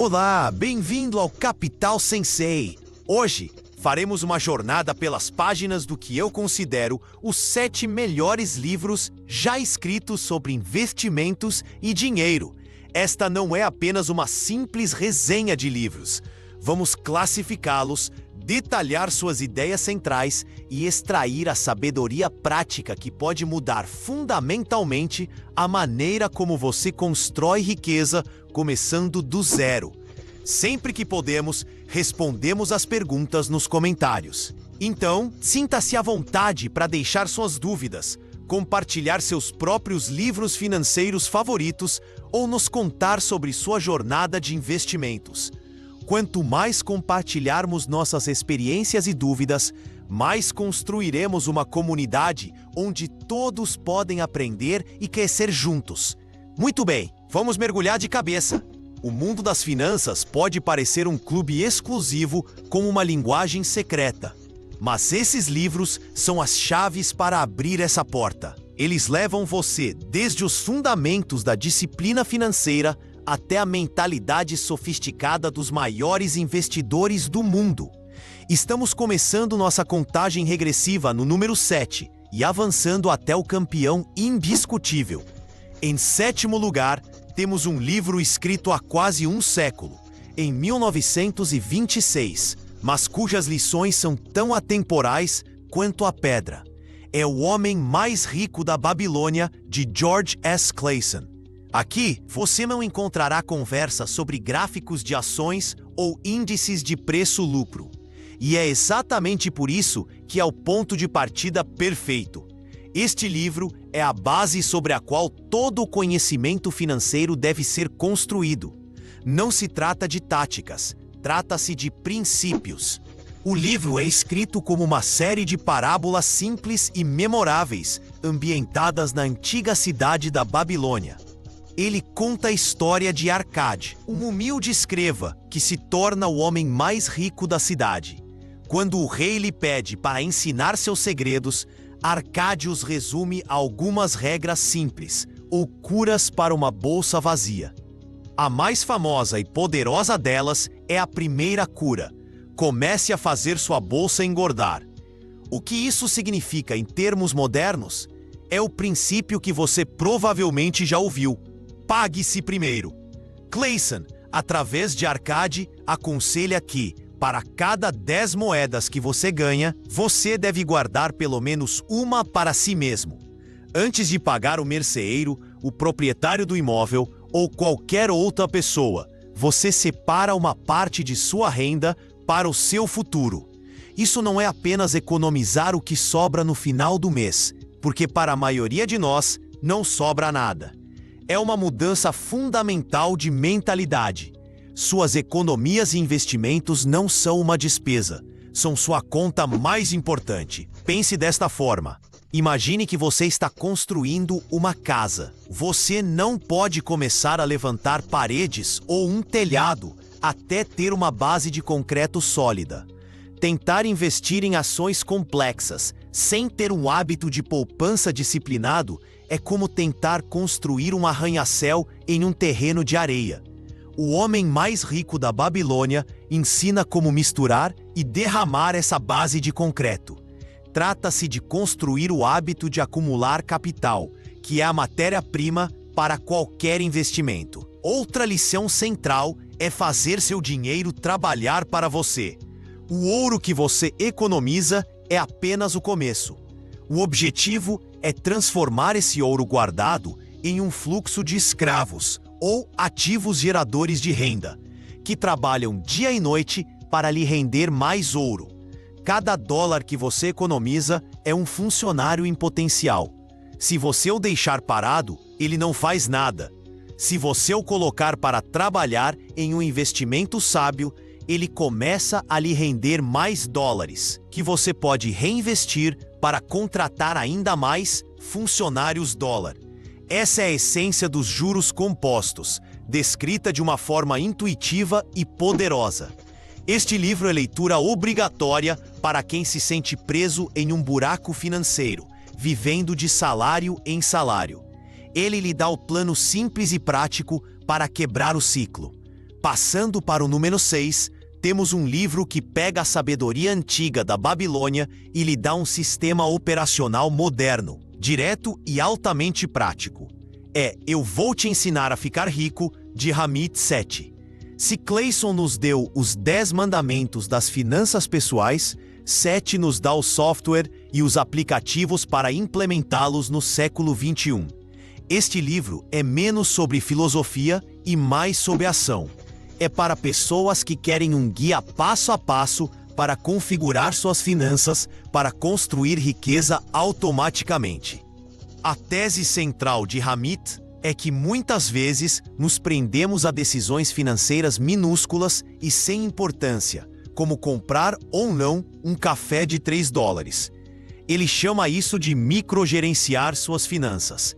Olá, bem-vindo ao Capital Sensei. Hoje, faremos uma jornada pelas páginas do que eu considero os 7 melhores livros já escritos sobre investimentos e dinheiro. Esta não é apenas uma simples resenha de livros. Vamos classificá-los, detalhar suas ideias centrais e extrair a sabedoria prática que pode mudar fundamentalmente a maneira como você constrói riqueza, começando do zero. Sempre que podemos, respondemos as perguntas nos comentários. Então, sinta-se à vontade para deixar suas dúvidas, compartilhar seus próprios livros financeiros favoritos ou nos contar sobre sua jornada de investimentos. Quanto mais compartilharmos nossas experiências e dúvidas, mais construiremos uma comunidade onde todos podem aprender e crescer juntos. Muito bem, vamos mergulhar de cabeça. O mundo das finanças pode parecer um clube exclusivo com uma linguagem secreta. Mas esses livros são as chaves para abrir essa porta. Eles levam você desde os fundamentos da disciplina financeira até a mentalidade sofisticada dos maiores investidores do mundo. Estamos começando nossa contagem regressiva no número 7 e avançando até o campeão indiscutível. Em 7º lugar, temos um livro escrito há quase um século, em 1926, mas cujas lições são tão atemporais quanto a pedra. É O Homem Mais Rico da Babilônia, de George S. Clason. Aqui, você não encontrará conversa sobre gráficos de ações ou índices de preço-lucro. E é exatamente por isso que é o ponto de partida perfeito. Este livro é a base sobre a qual todo o conhecimento financeiro deve ser construído. Não se trata de táticas, trata-se de princípios. O livro é escrito como uma série de parábolas simples e memoráveis, ambientadas na antiga cidade da Babilônia. Ele conta a história de Arcade, um humilde escriba que se torna o homem mais rico da cidade. Quando o rei lhe pede para ensinar seus segredos, Arcade os resume a algumas regras simples, ou curas para uma bolsa vazia. A mais famosa e poderosa delas é a primeira cura: comece a fazer sua bolsa engordar. O que isso significa em termos modernos? É o princípio que você provavelmente já ouviu: pague-se primeiro. Clason, através de Arcade, aconselha que, para cada 10 moedas que você ganha, você deve guardar pelo menos uma para si mesmo. Antes de pagar o merceeiro, o proprietário do imóvel ou qualquer outra pessoa, você separa uma parte de sua renda para o seu futuro. Isso não é apenas economizar o que sobra no final do mês, porque para a maioria de nós não sobra nada. É uma mudança fundamental de mentalidade. Suas economias e investimentos não são uma despesa, são sua conta mais importante. Pense desta forma. Imagine que você está construindo uma casa. Você não pode começar a levantar paredes ou um telhado até ter uma base de concreto sólida. Tentar investir em ações complexas, sem ter um hábito de poupança disciplinado, é como tentar construir um arranha-céu em um terreno de areia. O homem mais rico da Babilônia ensina como misturar e derramar essa base de concreto. Trata-se de construir o hábito de acumular capital, que é a matéria-prima para qualquer investimento. Outra lição central é fazer seu dinheiro trabalhar para você. O ouro que você economiza é apenas o começo. O objetivo é transformar esse ouro guardado em um fluxo de escravos, ou ativos geradores de renda, que trabalham dia e noite para lhe render mais ouro. Cada dólar que você economiza é um funcionário em potencial. Se você o deixar parado, ele não faz nada. Se você o colocar para trabalhar em um investimento sábio, ele começa a lhe render mais dólares, que você pode reinvestir para contratar ainda mais funcionários dólar. Essa é a essência dos juros compostos, descrita de uma forma intuitiva e poderosa. Este livro é leitura obrigatória para quem se sente preso em um buraco financeiro, vivendo de salário em salário. Ele lhe dá o plano simples e prático para quebrar o ciclo. Passando para o número 6, temos um livro que pega a sabedoria antiga da Babilônia e lhe dá um sistema operacional moderno, direto e altamente prático. É Eu Vou Te Ensinar a Ficar Rico, de Ramit Sethi. Se Clayson nos deu os 10 mandamentos das finanças pessoais, Sethi nos dá o software e os aplicativos para implementá-los no século XXI. Este livro é menos sobre filosofia e mais sobre ação. É para pessoas que querem um guia passo a passo para configurar suas finanças para construir riqueza automaticamente. A tese central de Ramit é que muitas vezes nos prendemos a decisões financeiras minúsculas e sem importância, como comprar ou não um café de $3. Ele chama isso de microgerenciar suas finanças.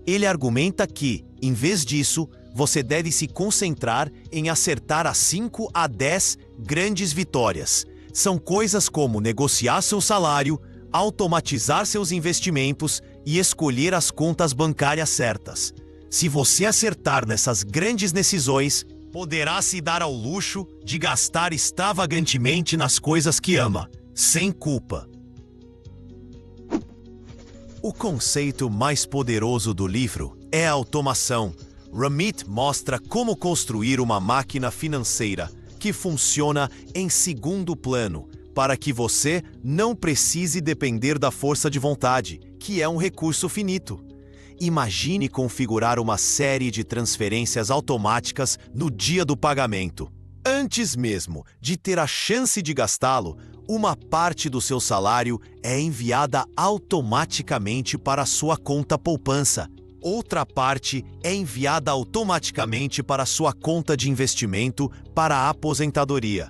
Ele argumenta que, em vez disso, você deve se concentrar em acertar as 5 a 10 grandes vitórias. São coisas como negociar seu salário, automatizar seus investimentos e escolher as contas bancárias certas. Se você acertar nessas grandes decisões, poderá se dar ao luxo de gastar extravagantemente nas coisas que ama, sem culpa. O conceito mais poderoso do livro é a automação. Ramit mostra como construir uma máquina financeira que funciona em segundo plano, para que você não precise depender da força de vontade, que é um recurso finito. Imagine configurar uma série de transferências automáticas no dia do pagamento. Antes mesmo de ter a chance de gastá-lo, uma parte do seu salário é enviada automaticamente para a sua conta poupança. Outra parte é enviada automaticamente para a sua conta de investimento para a aposentadoria.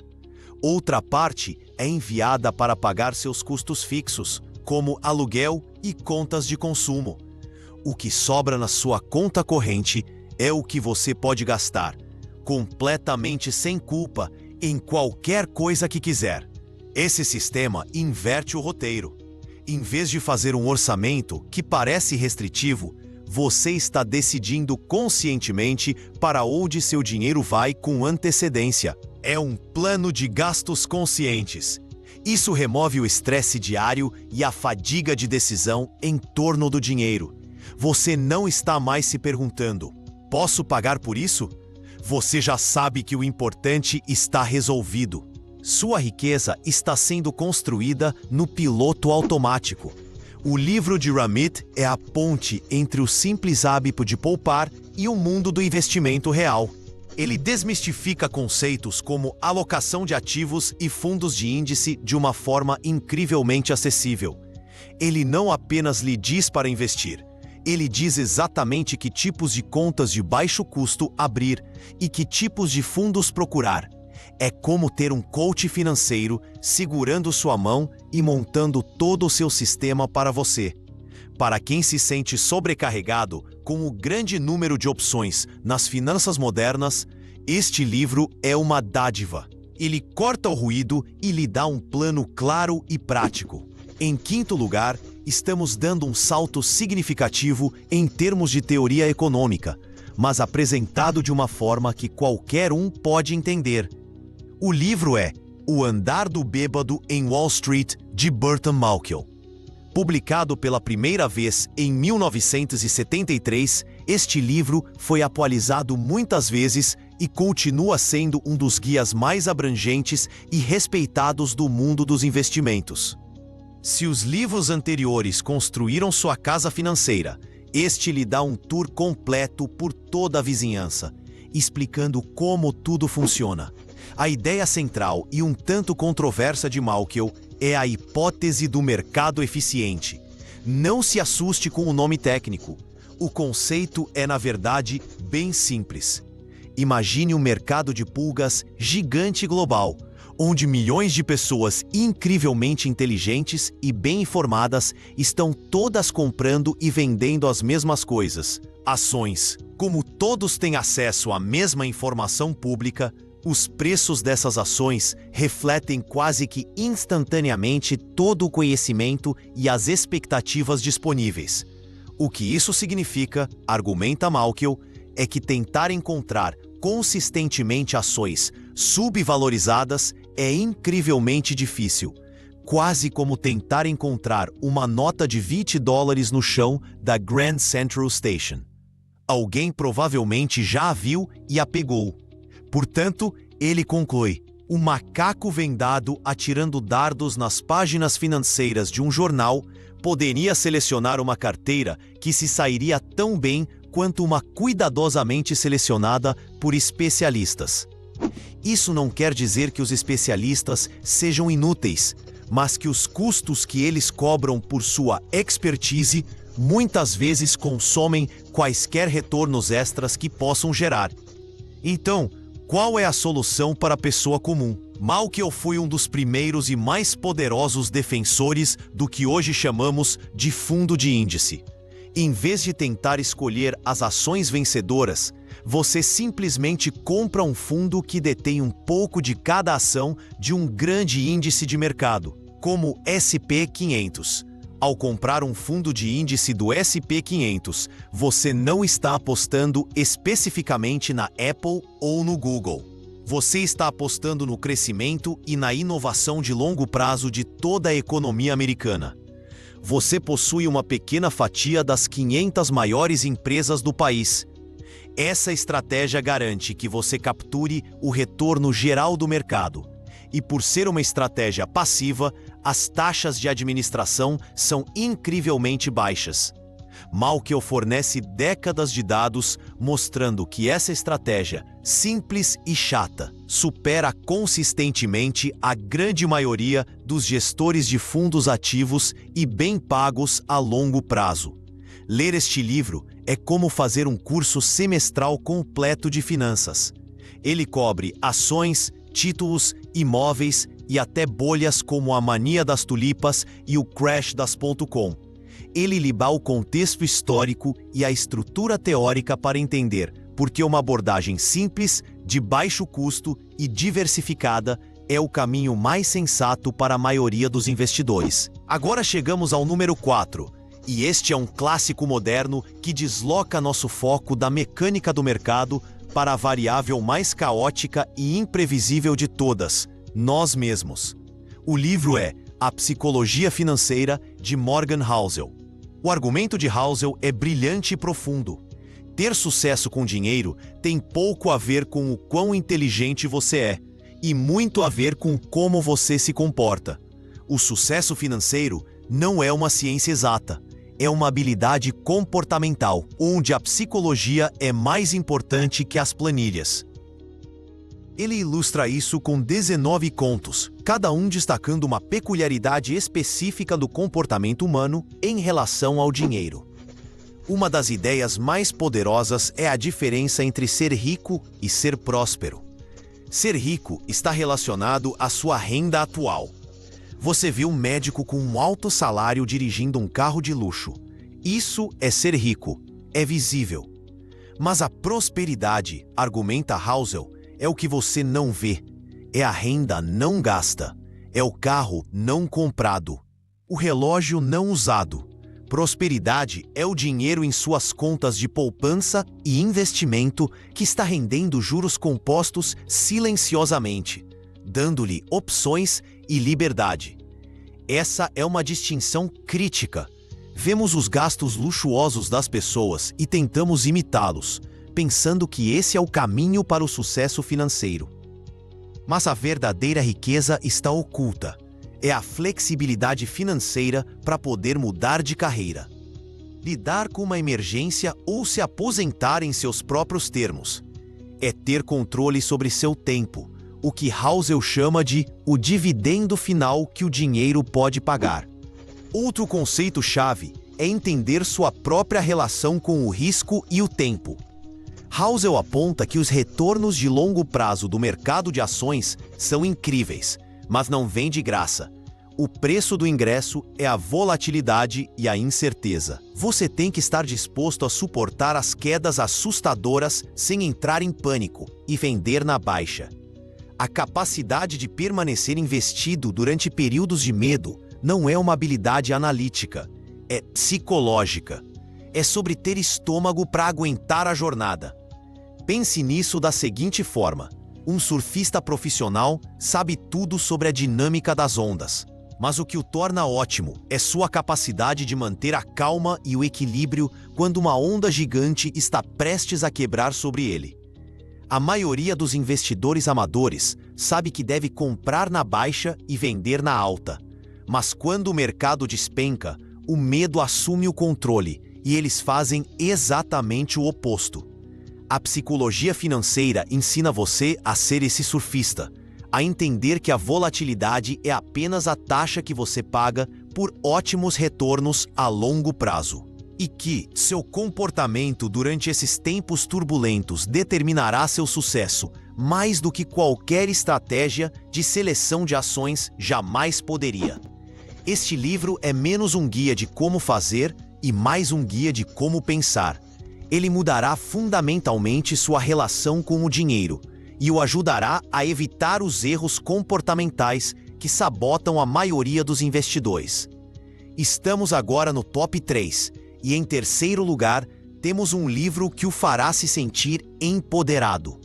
Outra parte é enviada para pagar seus custos fixos, como aluguel e contas de consumo. O que sobra na sua conta corrente é o que você pode gastar, completamente sem culpa, em qualquer coisa que quiser. Esse sistema inverte o roteiro. Em vez de fazer um orçamento que parece restritivo, você está decidindo conscientemente para onde seu dinheiro vai com antecedência. É um plano de gastos conscientes. Isso remove o estresse diário e a fadiga de decisão em torno do dinheiro. Você não está mais se perguntando: posso pagar por isso? Você já sabe que o importante está resolvido. Sua riqueza está sendo construída no piloto automático. O livro de Ramit é a ponte entre o simples hábito de poupar e o mundo do investimento real. Ele desmistifica conceitos como alocação de ativos e fundos de índice de uma forma incrivelmente acessível. Ele não apenas lhe diz para investir, ele diz exatamente que tipos de contas de baixo custo abrir e que tipos de fundos procurar. É como ter um coach financeiro segurando sua mão e montando todo o seu sistema para você. Para quem se sente sobrecarregado com o grande número de opções nas finanças modernas, este livro é uma dádiva. Ele corta o ruído e lhe dá um plano claro e prático. Em quinto lugar, estamos dando um salto significativo em termos de teoria econômica, mas apresentado de uma forma que qualquer um pode entender. O livro é O Andar do Bêbado em Wall Street, de Burton Malkiel. Publicado pela primeira vez em 1973, este livro foi atualizado muitas vezes e continua sendo um dos guias mais abrangentes e respeitados do mundo dos investimentos. Se os livros anteriores construíram sua casa financeira, este lhe dá um tour completo por toda a vizinhança, explicando como tudo funciona. A ideia central e um tanto controversa de Malkiel é a hipótese do mercado eficiente. Não se assuste com o nome técnico. O conceito é, na verdade, bem simples. Imagine um mercado de pulgas gigante global, onde milhões de pessoas incrivelmente inteligentes e bem informadas estão todas comprando e vendendo as mesmas coisas. Ações. Como todos têm acesso à mesma informação pública, os preços dessas ações refletem quase que instantaneamente todo o conhecimento e as expectativas disponíveis. O que isso significa, argumenta Malkiel, é que tentar encontrar consistentemente ações subvalorizadas é incrivelmente difícil, quase como tentar encontrar uma nota de $20 no chão da Grand Central Station. Alguém provavelmente já a viu e a pegou. Portanto, ele conclui: o macaco vendado atirando dardos nas páginas financeiras de um jornal poderia selecionar uma carteira que se sairia tão bem quanto uma cuidadosamente selecionada por especialistas. Isso não quer dizer que os especialistas sejam inúteis, mas que os custos que eles cobram por sua expertise muitas vezes consomem quaisquer retornos extras que possam gerar. Então, qual é a solução para a pessoa comum? Malkiel foi um dos primeiros e mais poderosos defensores do que hoje chamamos de fundo de índice. Em vez de tentar escolher as ações vencedoras, você simplesmente compra um fundo que detém um pouco de cada ação de um grande índice de mercado, como o S&P 500. Ao comprar um fundo de índice do S&P 500, você não está apostando especificamente na Apple ou no Google. Você está apostando no crescimento e na inovação de longo prazo de toda a economia americana. Você possui uma pequena fatia das 500 maiores empresas do país. Essa estratégia garante que você capture o retorno geral do mercado. E por ser uma estratégia passiva, as taxas de administração são incrivelmente baixas. Malkiel fornece décadas de dados mostrando que essa estratégia, simples e chata, supera consistentemente a grande maioria dos gestores de fundos ativos e bem pagos a longo prazo. Ler este livro é como fazer um curso semestral completo de finanças. Ele cobre ações, títulos, imóveis e até bolhas como a mania das tulipas e o crash das .com. Ele lhe dá o contexto histórico e a estrutura teórica para entender por que uma abordagem simples, de baixo custo e diversificada é o caminho mais sensato para a maioria dos investidores. Agora chegamos ao número 4, e este é um clássico moderno que desloca nosso foco da mecânica do mercado para a variável mais caótica e imprevisível de todas, nós mesmos. O livro é A Psicologia Financeira, de Morgan Housel. O argumento de Housel é brilhante e profundo. Ter sucesso com dinheiro tem pouco a ver com o quão inteligente você é, e muito a ver com como você se comporta. O sucesso financeiro não é uma ciência exata, é uma habilidade comportamental, onde a psicologia é mais importante que as planilhas. Ele ilustra isso com 19 contos, cada um destacando uma peculiaridade específica do comportamento humano em relação ao dinheiro. Uma das ideias mais poderosas é a diferença entre ser rico e ser próspero. Ser rico está relacionado à sua renda atual. Você vê um médico com um alto salário dirigindo um carro de luxo. Isso é ser rico, é visível. Mas a prosperidade, argumenta Housel, é o que você não vê. É a renda não gasta. É o carro não comprado. O relógio não usado. Prosperidade é o dinheiro em suas contas de poupança e investimento que está rendendo juros compostos silenciosamente, dando-lhe opções e liberdade. Essa é uma distinção crítica. Vemos os gastos luxuosos das pessoas e tentamos imitá-los, pensando que esse é o caminho para o sucesso financeiro. Mas a verdadeira riqueza está oculta. É a flexibilidade financeira para poder mudar de carreira, lidar com uma emergência ou se aposentar em seus próprios termos. É ter controle sobre seu tempo, o que Housel chama de o dividendo final que o dinheiro pode pagar. Outro conceito-chave é entender sua própria relação com o risco e o tempo. Housel aponta que os retornos de longo prazo do mercado de ações são incríveis, mas não vem de graça. O preço do ingresso é a volatilidade e a incerteza. Você tem que estar disposto a suportar as quedas assustadoras sem entrar em pânico e vender na baixa. A capacidade de permanecer investido durante períodos de medo não é uma habilidade analítica, é psicológica. É sobre ter estômago para aguentar a jornada. Pense nisso da seguinte forma: um surfista profissional sabe tudo sobre a dinâmica das ondas, mas o que o torna ótimo é sua capacidade de manter a calma e o equilíbrio quando uma onda gigante está prestes a quebrar sobre ele. A maioria dos investidores amadores sabe que deve comprar na baixa e vender na alta, mas quando o mercado despenca, o medo assume o controle e eles fazem exatamente o oposto. A psicologia financeira ensina você a ser esse surfista, a entender que a volatilidade é apenas a taxa que você paga por ótimos retornos a longo prazo. E que seu comportamento durante esses tempos turbulentos determinará seu sucesso mais do que qualquer estratégia de seleção de ações jamais poderia. Este livro é menos um guia de como fazer e mais um guia de como pensar. Ele mudará fundamentalmente sua relação com o dinheiro e o ajudará a evitar os erros comportamentais que sabotam a maioria dos investidores. Estamos agora no top 3 e, em terceiro lugar, temos um livro que o fará se sentir empoderado.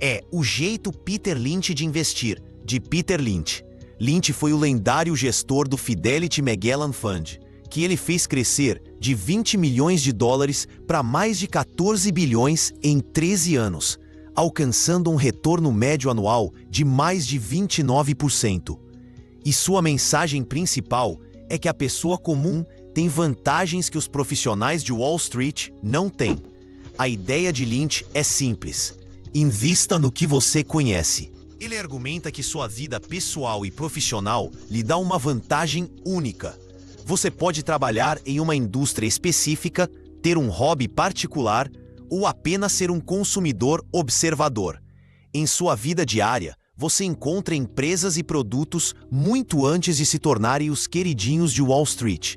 É O Jeito Peter Lynch de Investir, de Peter Lynch. Lynch foi o lendário gestor do Fidelity Magellan Fund, que ele fez crescer de 20 milhões de dólares para mais de 14 bilhões em 13 anos, alcançando um retorno médio anual de mais de 29%. E sua mensagem principal é que a pessoa comum tem vantagens que os profissionais de Wall Street não têm. A ideia de Lynch é simples: invista no que você conhece. Ele argumenta que sua vida pessoal e profissional lhe dá uma vantagem única. Você pode trabalhar em uma indústria específica, ter um hobby particular ou apenas ser um consumidor observador. Em sua vida diária, você encontra empresas e produtos muito antes de se tornarem os queridinhos de Wall Street.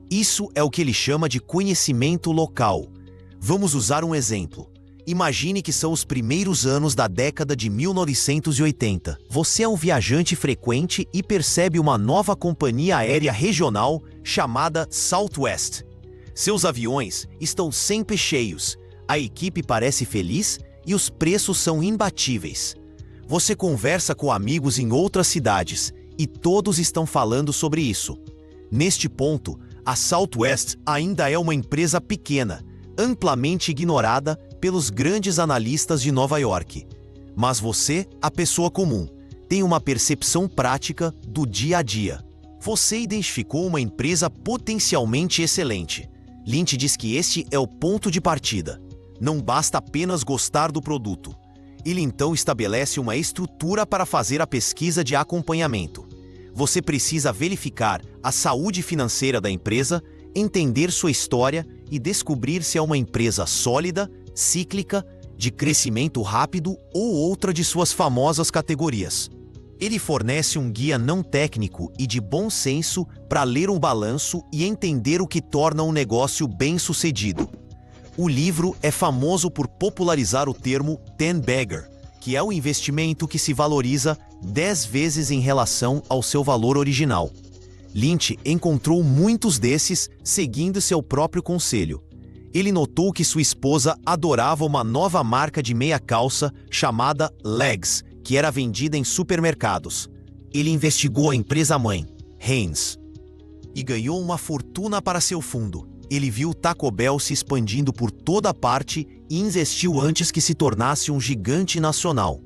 Isso é o que ele chama de conhecimento local. Vamos usar um exemplo. Imagine que são os primeiros anos da década de 1980. Você é um viajante frequente e percebe uma nova companhia aérea regional chamada Southwest. Seus aviões estão sempre cheios, a equipe parece feliz e os preços são imbatíveis. Você conversa com amigos em outras cidades e todos estão falando sobre isso. Neste ponto, a Southwest ainda é uma empresa pequena, amplamente ignorada pelos grandes analistas de Nova York. Mas você, a pessoa comum, tem uma percepção prática do dia a dia. Você identificou uma empresa potencialmente excelente. Lynch diz que este é o ponto de partida. Não basta apenas gostar do produto. Ele então estabelece uma estrutura para fazer a pesquisa de acompanhamento. Você precisa verificar a saúde financeira da empresa, entender sua história e descobrir se é uma empresa sólida, cíclica, de crescimento rápido ou outra de suas famosas categorias. Ele fornece um guia não técnico e de bom senso para ler um balanço e entender o que torna um negócio bem-sucedido. O livro é famoso por popularizar o termo 10-bagger, que é o investimento que se valoriza 10 vezes em relação ao seu valor original. Lynch encontrou muitos desses seguindo seu próprio conselho. Ele notou que sua esposa adorava uma nova marca de meia calça chamada Legs, que era vendida em supermercados. Ele investigou a empresa-mãe, Hanes, e ganhou uma fortuna para seu fundo. Ele viu Taco Bell se expandindo por toda parte e investiu antes que se tornasse um gigante nacional.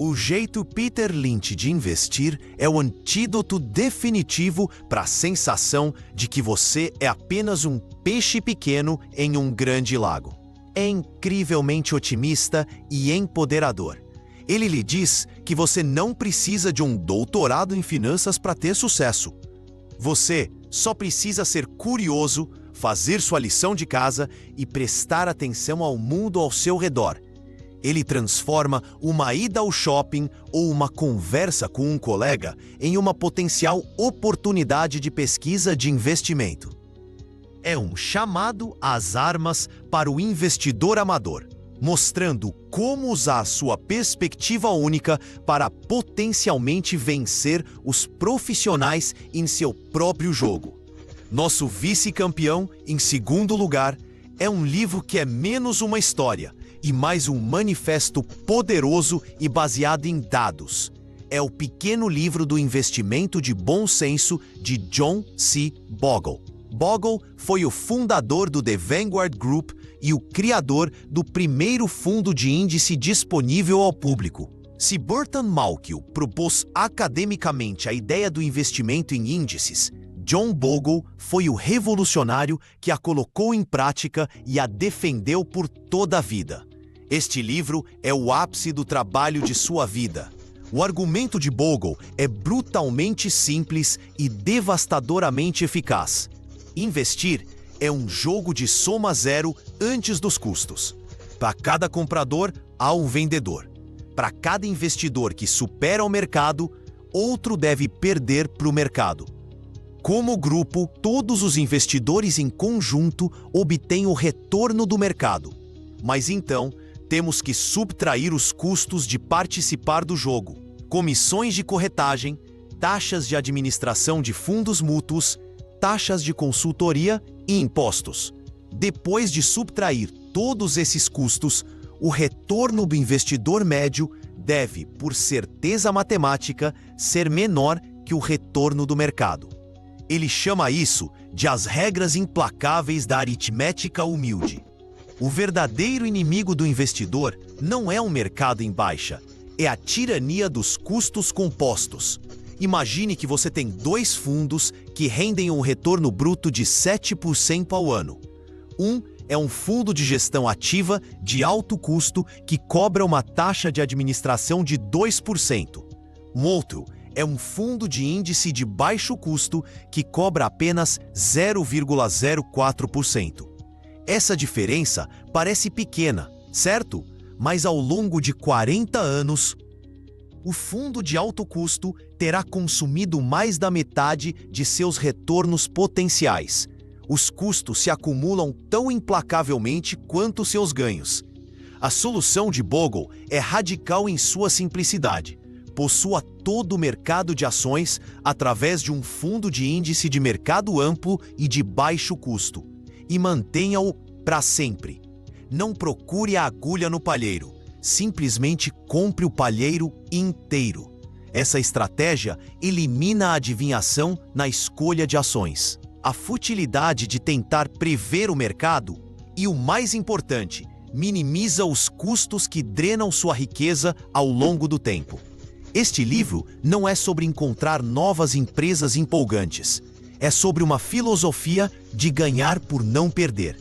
O jeito Peter Lynch de investir é o antídoto definitivo para a sensação de que você é apenas um peixe pequeno em um grande lago. É incrivelmente otimista e empoderador. Ele lhe diz que você não precisa de um doutorado em finanças para ter sucesso. Você só precisa ser curioso, fazer sua lição de casa e prestar atenção ao mundo ao seu redor. Ele transforma uma ida ao shopping ou uma conversa com um colega em uma potencial oportunidade de pesquisa de investimento. É um chamado às armas para o investidor amador, mostrando como usar sua perspectiva única para potencialmente vencer os profissionais em seu próprio jogo. Nosso vice-campeão, em segundo lugar, é um livro que é menos uma história e mais um manifesto poderoso e baseado em dados. É o Pequeno Livro do Investimento de Bom Senso, de John C. Bogle. Bogle foi o fundador do The Vanguard Group e o criador do primeiro fundo de índice disponível ao público. Se Burton Malkiel propôs academicamente a ideia do investimento em índices, John Bogle foi o revolucionário que a colocou em prática e a defendeu por toda a vida. Este livro é o ápice do trabalho de sua vida. O argumento de Bogle é brutalmente simples e devastadoramente eficaz. Investir é um jogo de soma zero antes dos custos. Para cada comprador, há um vendedor. Para cada investidor que supera o mercado, outro deve perder para o mercado. Como grupo, todos os investidores em conjunto obtêm o retorno do mercado. Mas então, temos que subtrair os custos de participar do jogo: comissões de corretagem, taxas de administração de fundos mútuos, taxas de consultoria e impostos. Depois de subtrair todos esses custos, o retorno do investidor médio deve, por certeza matemática, ser menor que o retorno do mercado. Ele chama isso de as regras implacáveis da aritmética humilde. O verdadeiro inimigo do investidor não é um mercado em baixa, é a tirania dos custos compostos. Imagine que você tem 2 fundos que rendem um retorno bruto de 7% ao ano. Um é um fundo de gestão ativa de alto custo que cobra uma taxa de administração de 2%. Um outro é um fundo de índice de baixo custo que cobra apenas 0,04%. Essa diferença parece pequena, certo? Mas ao longo de 40 anos, o fundo de alto custo terá consumido mais da metade de seus retornos potenciais. Os custos se acumulam tão implacavelmente quanto seus ganhos. A solução de Bogle é radical em sua simplicidade. Possua todo o mercado de ações através de um fundo de índice de mercado amplo e de baixo custo. E mantenha-o para sempre. Não procure a agulha no palheiro. Simplesmente compre o palheiro inteiro. Essa estratégia elimina a adivinhação na escolha de ações, a futilidade de tentar prever o mercado e, o mais importante, minimiza os custos que drenam sua riqueza ao longo do tempo. Este livro não é sobre encontrar novas empresas empolgantes. É sobre uma filosofia de ganhar por não perder.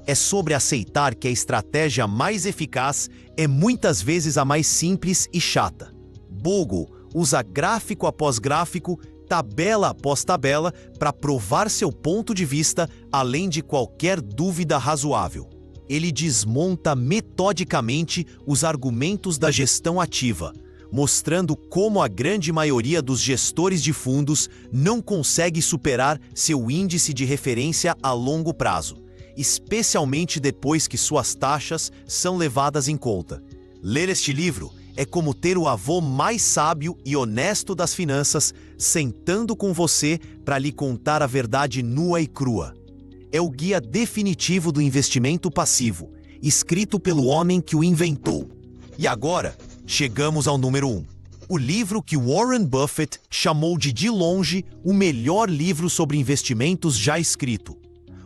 É sobre aceitar que a estratégia mais eficaz é muitas vezes a mais simples e chata. Bogle usa gráfico após gráfico, tabela após tabela, para provar seu ponto de vista, além de qualquer dúvida razoável. Ele desmonta metodicamente os argumentos da gestão ativa, mostrando como a grande maioria dos gestores de fundos não consegue superar seu índice de referência a longo prazo, especialmente depois que suas taxas são levadas em conta. Ler este livro é como ter o avô mais sábio e honesto das finanças sentando com você para lhe contar a verdade nua e crua. É o guia definitivo do investimento passivo, escrito pelo homem que o inventou. E agora, chegamos ao número 1. O livro que Warren Buffett chamou de longe, o melhor livro sobre investimentos já escrito.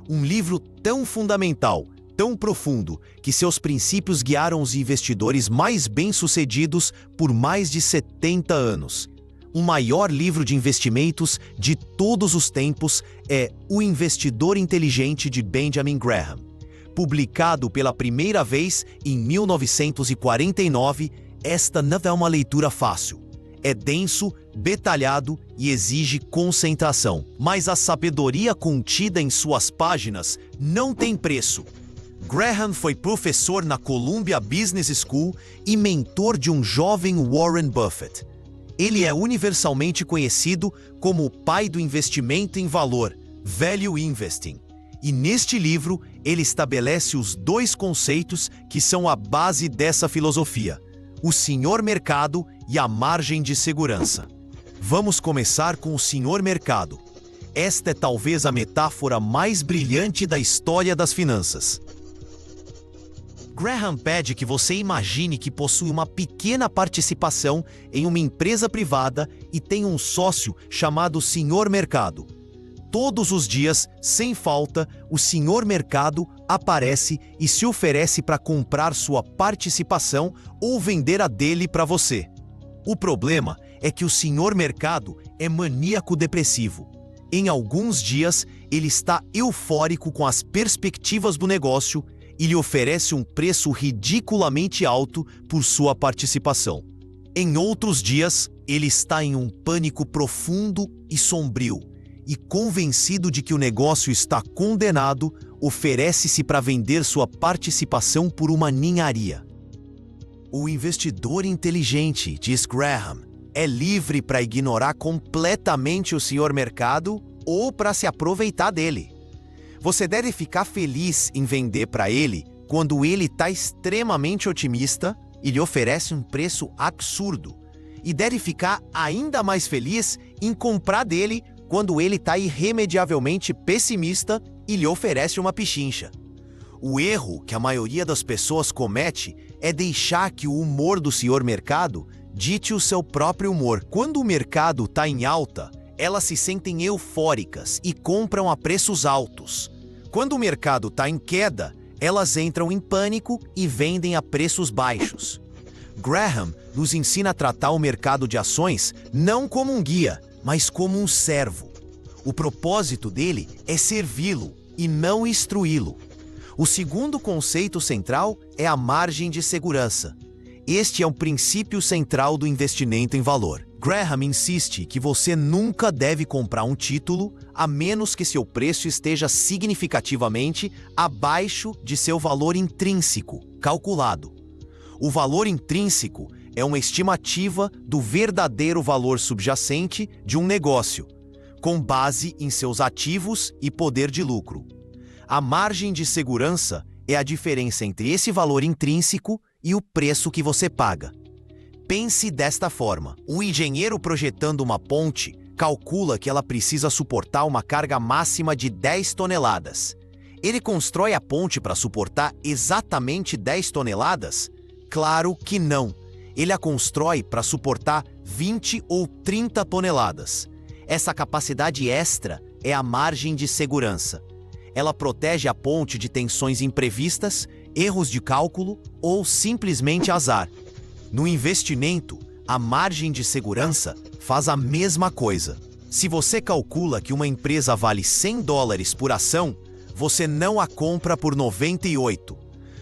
Um livro tão fundamental, tão profundo, que seus princípios guiaram os investidores mais bem-sucedidos por mais de 70 anos. O maior livro de investimentos de todos os tempos é O Investidor Inteligente, de Benjamin Graham. Publicado pela primeira vez em 1949, esta não é uma leitura fácil. É denso, detalhado e exige concentração. Mas a sabedoria contida em suas páginas não tem preço. Graham foi professor na Columbia Business School e mentor de um jovem Warren Buffett. Ele é universalmente conhecido como o pai do investimento em valor, Value Investing. E neste livro, ele estabelece os 2 conceitos que são a base dessa filosofia: o senhor mercado e a margem de segurança. Vamos começar com o senhor mercado. Esta é talvez a metáfora mais brilhante da história das finanças. Graham pede que você imagine que possui uma pequena participação em uma empresa privada e tem um sócio chamado Sr. Mercado. Todos os dias, sem falta, o Sr. Mercado aparece e se oferece para comprar sua participação ou vender a dele para você. O problema é que o Sr. Mercado é maníaco-depressivo. Em alguns dias, ele está eufórico com as perspectivas do negócio e lhe oferece um preço ridiculamente alto por sua participação. Em outros dias, ele está em um pânico profundo e sombrio e, convencido de que o negócio está condenado, oferece-se para vender sua participação por uma ninharia. O investidor inteligente, diz Graham, é livre para ignorar completamente o Sr. Mercado ou para se aproveitar dele. Você deve ficar feliz em vender para ele quando ele está extremamente otimista e lhe oferece um preço absurdo. E deve ficar ainda mais feliz em comprar dele quando ele está irremediavelmente pessimista e lhe oferece uma pichincha. O erro que a maioria das pessoas comete é deixar que o humor do Sr. Mercado dite o seu próprio humor. Quando o mercado está em alta, elas se sentem eufóricas e compram a preços altos. Quando o mercado está em queda, elas entram em pânico e vendem a preços baixos. Graham nos ensina a tratar o mercado de ações não como um guia, mas como um servo. O propósito dele é servi-lo e não instruí-lo. O segundo conceito central é a margem de segurança. Este é um princípio central do investimento em valor. Graham insiste que você nunca deve comprar um título a menos que seu preço esteja significativamente abaixo de seu valor intrínseco, calculado. O valor intrínseco é uma estimativa do verdadeiro valor subjacente de um negócio, com base em seus ativos e poder de lucro. A margem de segurança é a diferença entre esse valor intrínseco e o preço que você paga. Pense desta forma: um engenheiro projetando uma ponte calcula que ela precisa suportar uma carga máxima de 10 toneladas. Ele constrói a ponte para suportar exatamente 10 toneladas? Claro que não. Ele a constrói para suportar 20 ou 30 toneladas. Essa capacidade extra é a margem de segurança. Ela protege a ponte de tensões imprevistas, erros de cálculo ou simplesmente azar. No investimento, a margem de segurança faz a mesma coisa. Se você calcula que uma empresa vale $100 por ação, você não a compra por 98.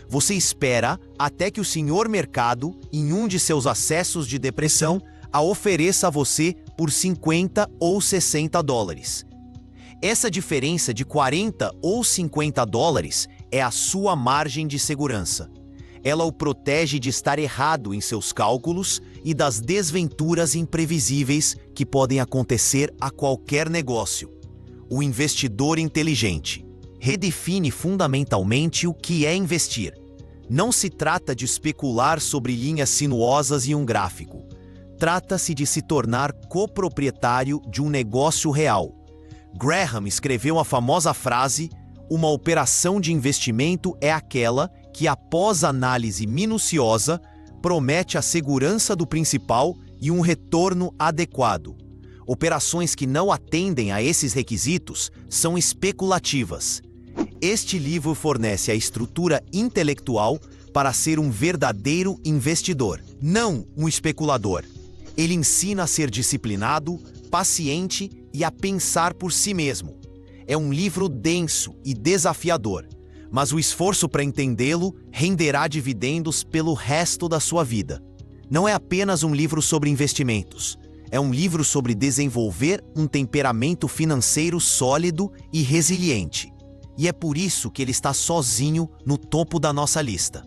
Você espera até que o Sr. Mercado, em um de seus acessos de depressão, a ofereça a você por $50 ou $60. Essa diferença de $40 ou $50 é a sua margem de segurança. Ela o protege de estar errado em seus cálculos e das desventuras imprevisíveis que podem acontecer a qualquer negócio. O investidor inteligente redefine fundamentalmente o que é investir. Não se trata de especular sobre linhas sinuosas e um gráfico. Trata-se de se tornar coproprietário de um negócio real. Graham escreveu a famosa frase: "Uma operação de investimento é aquela que, após análise minuciosa, promete a segurança do principal e um retorno adequado. Operações que não atendem a esses requisitos são especulativas." Este livro fornece a estrutura intelectual para ser um verdadeiro investidor, não um especulador. Ele ensina a ser disciplinado, paciente e a pensar por si mesmo. É um livro denso e desafiador, mas o esforço para entendê-lo renderá dividendos pelo resto da sua vida. Não é apenas um livro sobre investimentos, é um livro sobre desenvolver um temperamento financeiro sólido e resiliente. E é por isso que ele está sozinho no topo da nossa lista.